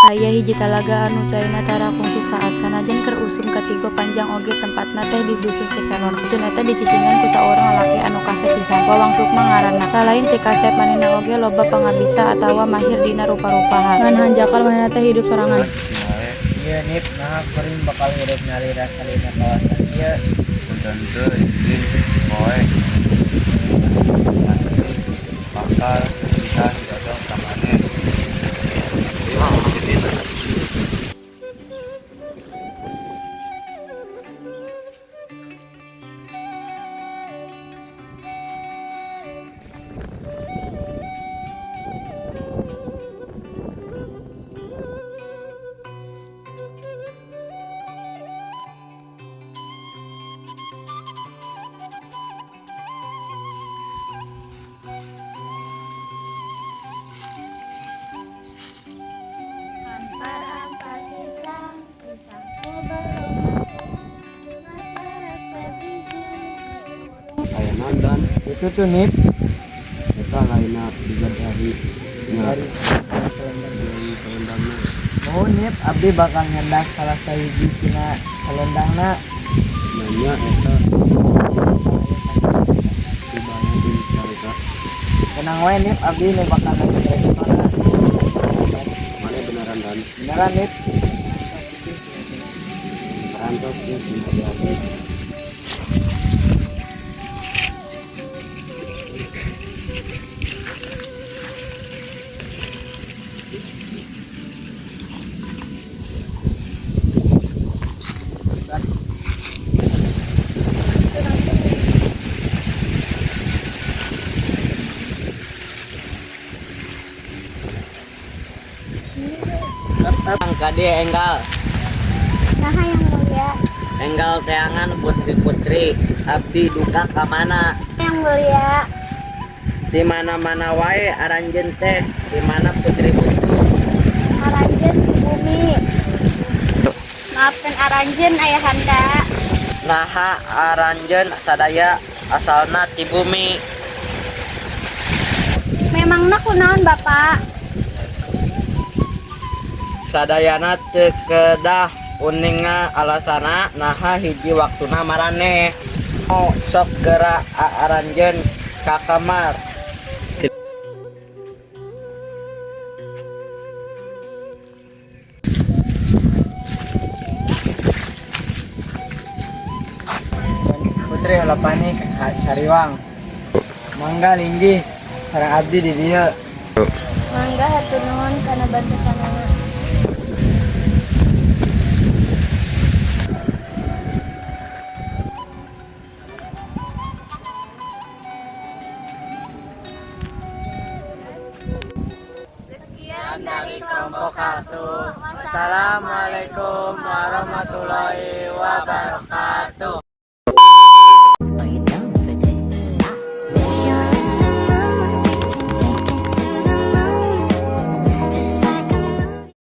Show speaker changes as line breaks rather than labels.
Aya hiji talaga anu caina tara fungsi saat sanajan keur usum katigo panjang oge tempatna teh di dusun Cikalor. Dusun eta dicicingan ku saurang lalaki anu kasep pisan. Wawang Sukma ngaranna. Salain ti kasep manehna oge loba pangabisa atawa mahir dina rupa-rupahan. Ngan hanjakal manehna teh hidup sorangan.
Ieu nip naha kuring bakal hirup nyalira salina kawasan ieu.
Punten teu izin poe. Asli bakal bisa didodong ka maneh.
Ampar-ampar pisangku belum masak berbiji.
Aya nandan
Itu tuh nip
eta lainna 3 hari
dari
dari selendangna
mohon nip abdi bakal nyendak salah sahiji tina salendangna.
nanya eta dibayarin carita
Tenang wae nip abdi nu bakal nanya mana.
mana beneran dan
Beneran nip.
perantos ya hati-hati.
Angka dia enggal
Nah yang mulia,
teangan putri-putri abdi duka ka mana
yang mulia,
di mana-mana wae aranjeun teh di mana putri-putri
Aranjen di bumi. Maafkan Aranjen ayahanda.
naha aranjeun sadaya asalna ti bumi
Memangna kunaon Bapak?
sadayana teu kedah uninga alasana naha hiji waktuna maraneh mau sok geura aranjeun ka kamar.
Putri heula panik sariwang. Mangga linggih sareng abdi di dieu.
Mangga hatur nuhun kana bantuanna. Sekian dari kelompok 1.
Assalamualaikum warahmatullahi wabarakatuh.